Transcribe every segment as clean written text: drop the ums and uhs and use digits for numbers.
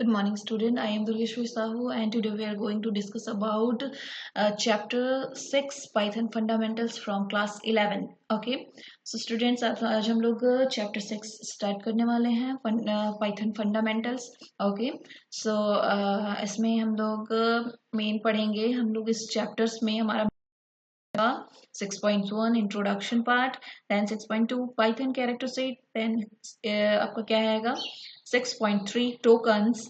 Good morning, student. I am Durgeshwari Sahu, and today we are going to discuss about chapter 6 Python fundamentals from class 11. Okay, so students, आज हम लोग chapter 6 start करने वाले हैं Python fundamentals. Okay, so इसमें हम लोग main पढ़ेंगे. हम लोग इस chapters में हमारा 6.1 introduction part, then 6.2 Python character set, then आपका क्या आएगा 6.3 tokens.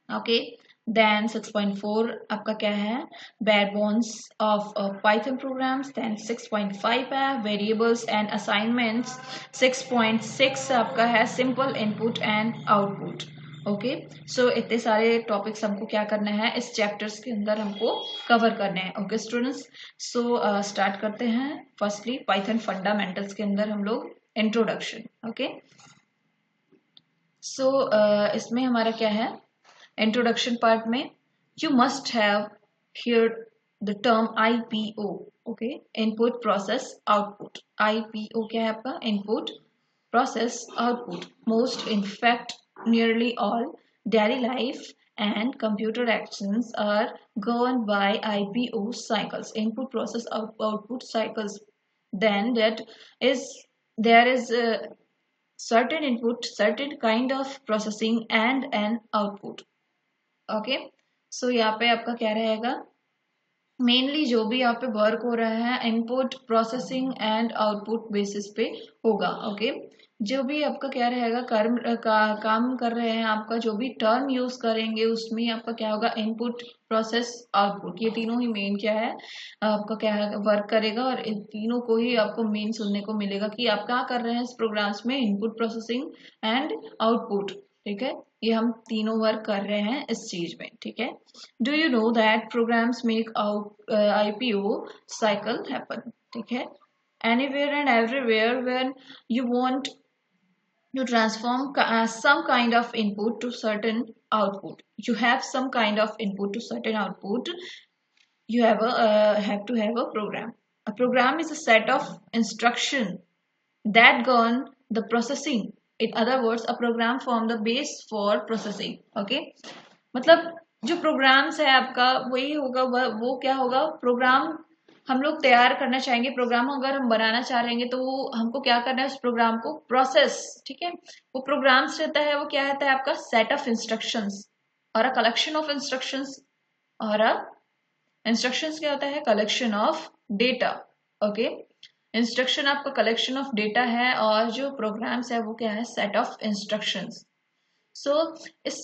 ओके देन 6.4 आपका क्या है bare bones of Python programs. Then 6.5 है वेरिएबल्स एंड असाइनमेंट्स. 6.6 आपका है simple input and output. Okay so इतने सारे टॉपिक्स हमको क्या करना है इस चैप्टर्स के अंदर हमको कवर करने हैं. ओके स्टूडेंट्स, सो स्टार्ट करते हैं. फर्स्टली पाइथन फंडामेंटल्स के अंदर हम लोग इंट्रोडक्शन. ओके सो इसमें हमारा क्या है इंट्रोडक्शन पार्ट में you must have heard the term IPO. okay, input process output. IPO क्या है आपका input process output. Most, in fact nearly all daily life and computer actions are governed by IPO cycles, input process output cycles. Then there is a certain input, certain kind of processing and an output. Okay so यहाँ पे आपका क्या रहेगा mainly जो भी यहाँ पे work हो रहा है input processing and output basis पे होगा. ओके जो भी आपका क्या रहेगा काम कर रहे हैं आपका जो भी टर्म यूज करेंगे उसमें आपका क्या होगा इनपुट प्रोसेस आउटपुट. ये तीनों ही मेन क्या है आपका क्या है वर्क करेगा और इन तीनों को ही आपको मेन सुनने को मिलेगा कि आप क्या कर रहे हैं इस प्रोग्राम्स में इनपुट प्रोसेसिंग एंड आउटपुट. ठीक है ये हम तीनों वर्क कर रहे हैं इस चीज में. ठीक है do you know that programs make out IPO cycle happen. ठीक है anywhere and everywhere when you want to transform some kind of input to certain output, you have some kind of input to certain output, you have to have a program. A program is a set of instruction that govern the processing. In other words, a program form the base for processing. okay मतलब जो programmes है आपका वही होगा वो क्या होगा programme हम लोग तैयार करना चाहेंगे. प्रोग्राम अगर हम बनाना चाह रहे हैं तो वो हमको क्या करना है उस प्रोग्राम को प्रोसेस. ठीक है वो प्रोग्राम्स रहता है वो क्या रहता है आपका सेट ऑफ इंस्ट्रक्शंस और अ कलेक्शन ऑफ इंस्ट्रक्शंस. और इंस्ट्रक्शंस क्या होता है collection of data. Okay instruction आपका कलेक्शन ऑफ डेटा है और जो प्रोग्राम्स है वो क्या है सेट ऑफ इंस्ट्रक्शंस. सो इस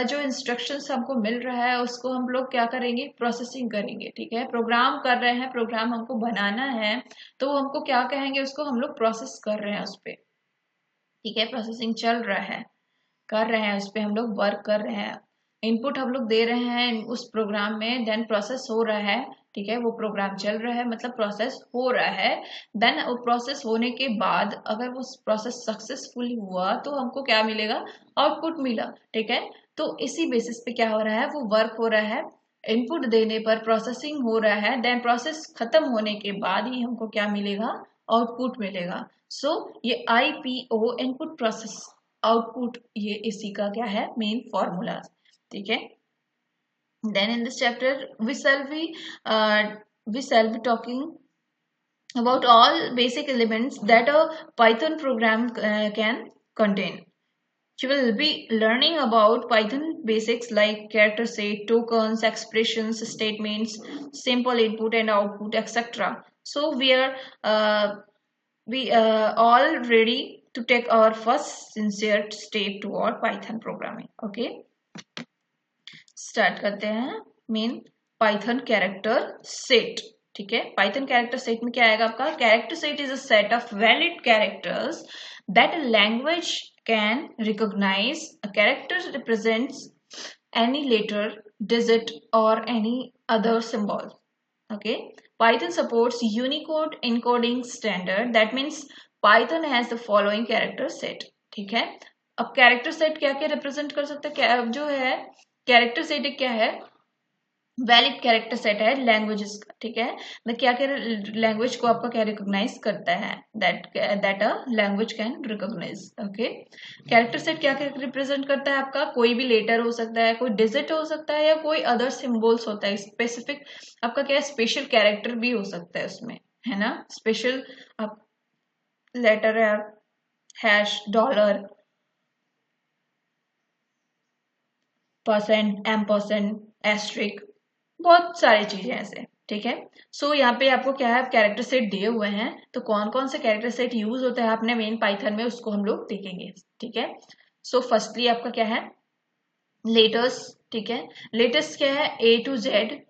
जो इंस्ट्रक्शंस हमको मिल रहा है उसको हम लोग क्या करेंगे प्रोसेसिंग करेंगे. ठीक है प्रोग्राम कर रहे हैं प्रोग्राम हमको बनाना है तो वो हमको क्या कहेंगे उसको हम लोग प्रोसेस कर रहे हैं उस पर. ठीक है प्रोसेसिंग चल रहा है कर रहे हैं उस पर हम लोग वर्क कर रहे हैं इनपुट हम लोग दे रहे हैं उस प्रोग्राम में देन प्रोसेस हो रहा है. ठीक है वो प्रोग्राम चल रहा है मतलब प्रोसेस हो रहा है. देन वो प्रोसेस होने के बाद अगर वो प्रोसेस सक्सेसफुली हुआ तो हमको क्या मिलेगा आउटपुट मिला. ठीक है तो इसी बेसिस पे क्या हो रहा है वो वर्क हो रहा है इनपुट देने पर प्रोसेसिंग हो रहा है देन प्रोसेस खत्म होने के बाद ही हमको क्या मिलेगा आउटपुट मिलेगा. सो ये IPO इनपुट प्रोसेस आउटपुट ये इसी का क्या है मेन फॉर्मूला. ठीक है then in this chapter we shall be talking about all basic elements that a Python program can contain. You will be learning about Python basics like character set, tokens, expressions, statements, simple input and output, etc. So we all ready to take our first sincere step toward Python programming. Okay. Start करते हैं main Python character set. ठीक है Python character set में क्या आएगा आपका character set is a set of valid characters that language can recognize. A character represents any letter, digit or any other symbol. Okay Python supports Unicode encoding standard. That means Python has the following character set. ठीक है अब character set क्या क्या represent कर सकते हैं जो है कैरेक्टर सेट क्या है वैलिड कैरेक्टर सेट है लैंग्वेजेस का, ठीक है। मतलब क्या क्या लैंग्वेज को आपका क्या रिकॉग्नाइज करता है, that a language can recognize, okay. Character set क्या क्या रिप्रेजेंट करता है आपका, कोई भी लेटर हो सकता है, कोई डिजिट हो सकता है, या कोई अदर सिंबल्स होता है स्पेसिफिक, आपका क्या है स्पेशल कैरेक्टर भी हो सकता है उसमें, है ना। स्पेशल आप लेटर है, hash, dollar, percent, ampersand, asterisk, बहुत सारी चीजें ऐसे, ठीक है। सो यहाँ पे आपको क्या है कैरेक्टर सेट दिए हुए हैं, तो कौन कौन से कैरेक्टर सेट यूज होता है आपने मेन पाइथन में, उसको हम लोग देखेंगे, ठीक है। सो फर्स्टली आपका क्या है लेटर्स, ठीक है। लेटर्स क्या है ए टू जेड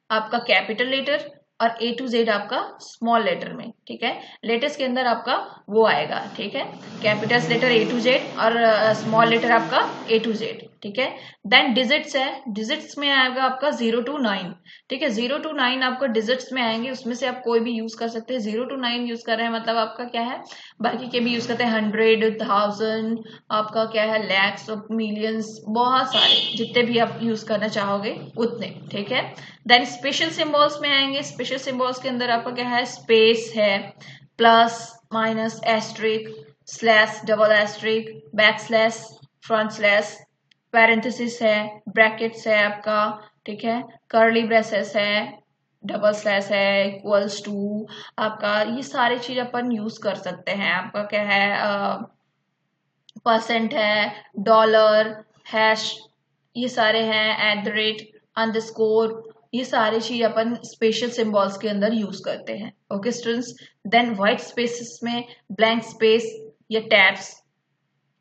आपका कैपिटल लेटर, और ए टू जेड आपका स्मॉल लेटर में, ठीक है। लेटर्स के अंदर आपका वो आएगा, ठीक है, capitals letter A to Z और स्मॉल लेटर आपका ए टू जेड, ठीक है। देन डिजिट्स है, डिजिट्स में आएगा आपका 0 to 9, ठीक है। 0 to 9 आपको डिजिट्स में आएंगे, उसमें से आप कोई भी यूज कर सकते हैं। 0 to 9 यूज कर रहे हैं मतलब आपका क्या है, बाकी के भी यूज करते हैं, 100, 1000, आपका क्या है लैक्स ऑफ मिलियंस, बहुत सारे जितने भी आप यूज करना चाहोगे उतने, ठीक है। देन स्पेशल सिंबल्स में आएंगे, स्पेशल सिंबल्स के अंदर आपका क्या है स्पेस है, plus, minus, asterisk, slash, double asterisk, back slash, front slash, parenthesis है, ब्रैकेट्स है आपका, ठीक है, कर्ली ब्रेसेस है, डबल स्लैश है, इक्वल्स टू, आपका ये सारी चीज अपन यूज कर सकते हैं। आपका क्या है परसेंट है, डॉलर, हैश, ये सारे हैं, एट द रेट, अंडरस्कोर, ये सारी चीज अपन स्पेशल सिंबल्स के अंदर यूज करते हैं, okay students. Then white spaces में ब्लैंक स्पेस या टैब्स,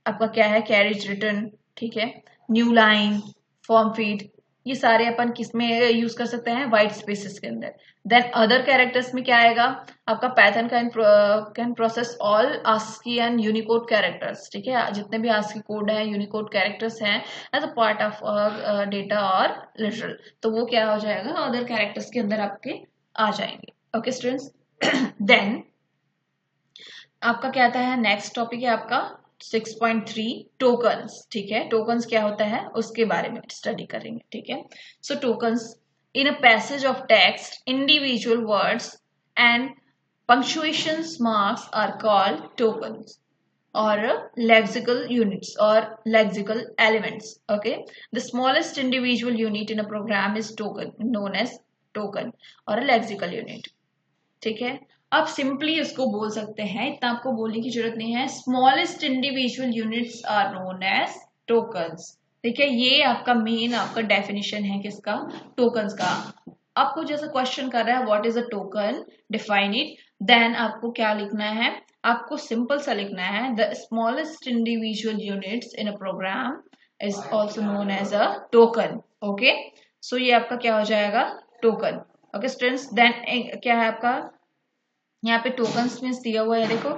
आपका क्या है कैरेज रिटर्न, ठीक है, न्यू लाइन, फॉर्म फीड, ये सारे अपन किस में यूज कर सकते हैं व्हाइट स्पेसेस के अंदर। देन अदर कैरेक्टर्स में क्या आएगा आपका Python can process all ASCII and Unicode characters, ठीक है, जितने भी आस्की कोड है, यूनिकोड कैरेक्टर्स हैं as a part of data और लिटरल, तो वो क्या हो जाएगा अदर कैरेक्टर्स के अंदर आपके आ जाएंगे, ओके स्टूडेंट्स। देन आपका क्या आता है नेक्स्ट टॉपिक है आपका 6.3 टोकन्स, ठीक है। टोकन्स क्या होता है उसके बारे में स्टडी करेंगे, ठीक है। So tokens in a passage of text individual words and punctuation marks are called tokens or lexical units or lexical elements, okay. The smallest individual unit in a program is token, known as token or a lexical unit, ठीक है। आप simply उसको बोल सकते हैं, इतना आपको बोलने की जरूरत नहीं है, smallest individual units are known as tokens, ठीक है। ये आपका मेन आपका डेफिनेशन है किसका, टोकन्स का। आपको जैसा क्वेश्चन कर रहा है what is a token, define it, then आपको क्या लिखना है, आपको सिंपल सा लिखना है the smallest individual units in a program is also known as a token, okay. So ये आपका क्या हो जाएगा टोकन, ओके स्टूडेंट्स। देन क्या है आपका यहाँ पे टोकन्स मीन्स दिया हुआ है, देखो,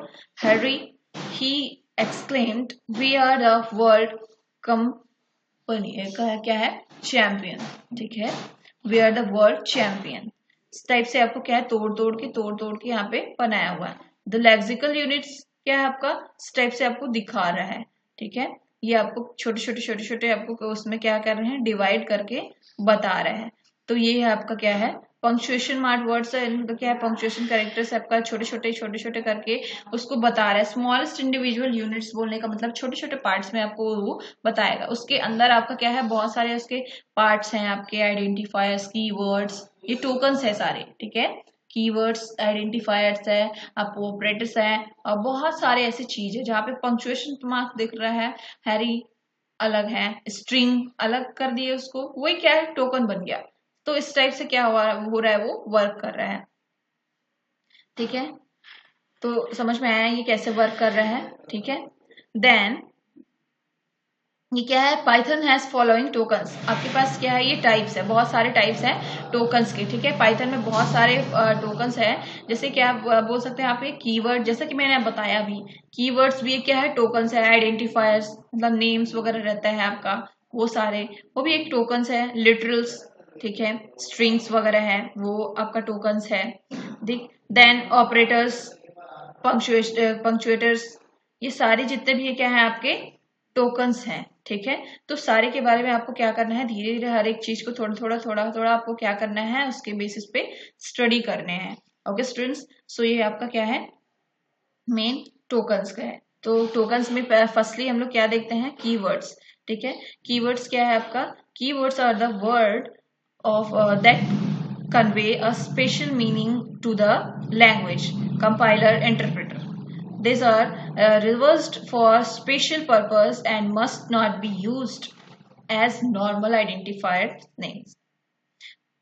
Harry he exclaimed we are the world company का क्या है चैंपियन, ठीक है, we are the world champion, इस टाइप से आपको क्या है तोड़ तोड़ के यहाँ पे बनाया हुआ है। द लेक्सिकल यूनिट्स क्या है आपका इस टाइप से आपको दिखा रहा है, ठीक है, ये आपको छोटे छोटे आपको उसमें क्या कर रहे हैं डिवाइड करके बता रहे हैं। तो ये है आपका क्या है पंक्चुएशन मार्क वर्ड्स है, इनका क्या है पंक्चुएशन कैरेक्टर्स आपका छोटे छोटे करके उसको बता रहा है। स्मॉलेस्ट इंडिविजुअल यूनिट्स बोलने का मतलब छोटे छोटे पार्ट्स में आपको वो बताएगा, उसके अंदर आपका क्या है बहुत सारे उसके पार्ट्स हैं आपके, आइडेंटिफायर्स, कीवर्ड्स, ये टोकन्स है सारे, ठीक है, कीवर्ड्स, आइडेंटिफायर्स है, आपको ऑपरेटर्स है, और बहुत सारे ऐसी चीज है जहाँ पे पंक्चुएशन मार्क दिख रहा है, हैरी अलग है, स्ट्रिंग अलग कर दिए उसको, वही क्या है टोकन बन गया। तो इस टाइप से क्या हो रहा है वो वर्क कर रहा है, ठीक है। तो समझ में आया ये कैसे वर्क कर रहा है, ठीक है। देन ये क्या है पाइथन हैज फॉलोइंग टोकन्स, आपके पास क्या है ये टाइप्स है, बहुत सारे टाइप्स हैं टोकन्स के, ठीक है। पाइथन में बहुत सारे टोकन्स है, जैसे कि आप बोल सकते हैं आप ये कीवर्ड, जैसा कि मैंने बताया अभी, कीवर्ड्स भी क्या है टोकन्स है, आइडेंटिफायर्स मतलब नेम्स वगैरह रहता है आपका, वो सारे वो भी एक टोकन्स है, लिटरल्स, ठीक है, स्ट्रिंग्स वगैरह है वो आपका टोकन्स है, देन ऑपरेटर्स, पंक्चुएटर्स, ये सारे जितने भी क्या है आपके टोकन्स हैं, ठीक है, तो सारे के बारे में आपको क्या करना है, धीरे धीरे हर एक चीज को थोड़ा थोड़ा आपको क्या करना है, उसके बेसिस पे स्टडी करने हैं। ओके स्टूडेंट्स, सो ये आपका क्या है, मेन टोकन्स का है। तो टोकन्स में फर्स्टली हम लोग क्या देखते हैं, कीवर्ड्स। ठीक है, कीवर्ड्स क्या है आपका, keywords are the word of that convey a special meaning to the language compiler interpreter. These are reversed for special purpose and must not be used as normal identifier names.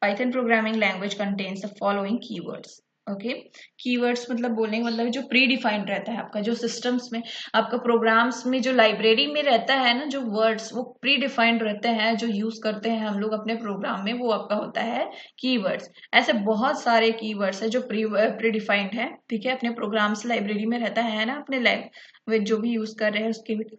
Python programming language contains the following keywords. Okay, keywords मतलब बोलने का मतलब जो pre defined रहता है आपका, जो systems में आपका प्रोग्राम्स में जो लाइब्रेरी में रहता है ना, जो वर्ड्स वो प्री डिफाइंड रहते हैं, जो यूज करते हैं हम लोग अपने प्रोग्राम में, वो आपका होता है कीवर्ड्स। ऐसे बहुत सारे कीवर्ड्स है जो प्री डिफाइंड है। ठीक है, अपने प्रोग्राम्स लाइब्रेरी में रहता है ना, अपने लैंग्वेज जो भी यूज कर रहे हैं उसके भी।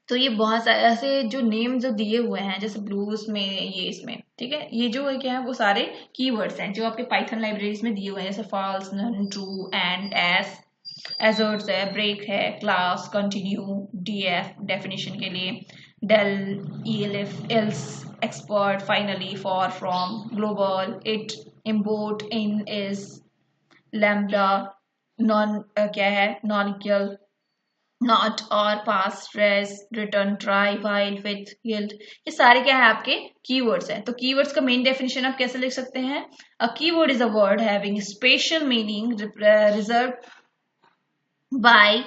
तो ये बहुत सारे ऐसे जो नेम जो दिए हुए हैं, जैसे ब्लूज में, ये इसमें, ठीक है, ये जो है क्या है, वो सारे कीवर्ड्स हैं जो आपके पाइथन लाइब्रेरीज में दिए हुए हैं, जैसे false, none, true, and, as, asserts है, ब्रेक है, क्लास, कंटिन्यू, डीएफ डेफिनेशन के लिए, del, elif, else, except, finally, for, from, global, it, import, in, is, lambda, non क्या है, नॉन इक्वल, नॉट, और, pass, stress, return, try, while, with, yield, ये सारे क्या है आपके कीवर्ड्स हैं। तो कीवर्ड्स का मेन डेफिनेशन आप कैसे लिख सकते हैं, a keyword is a word having special meaning reserve by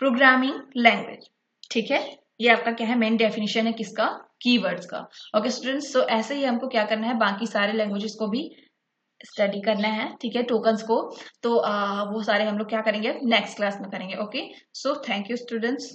programming language. ठीक है, ये आपका क्या है, मेन डेफिनेशन है किसका, कीवर्ड्स का। ओके स्टूडेंट्स, सो ऐसे ही हमको क्या करना है, बाकी सारे लैंग्वेजेस को भी स्टडी करना है। ठीक है, टोकन्स को, तो वो सारे हम लोग क्या करेंगे, नेक्स्ट क्लास में करेंगे। Okay, so thank you students.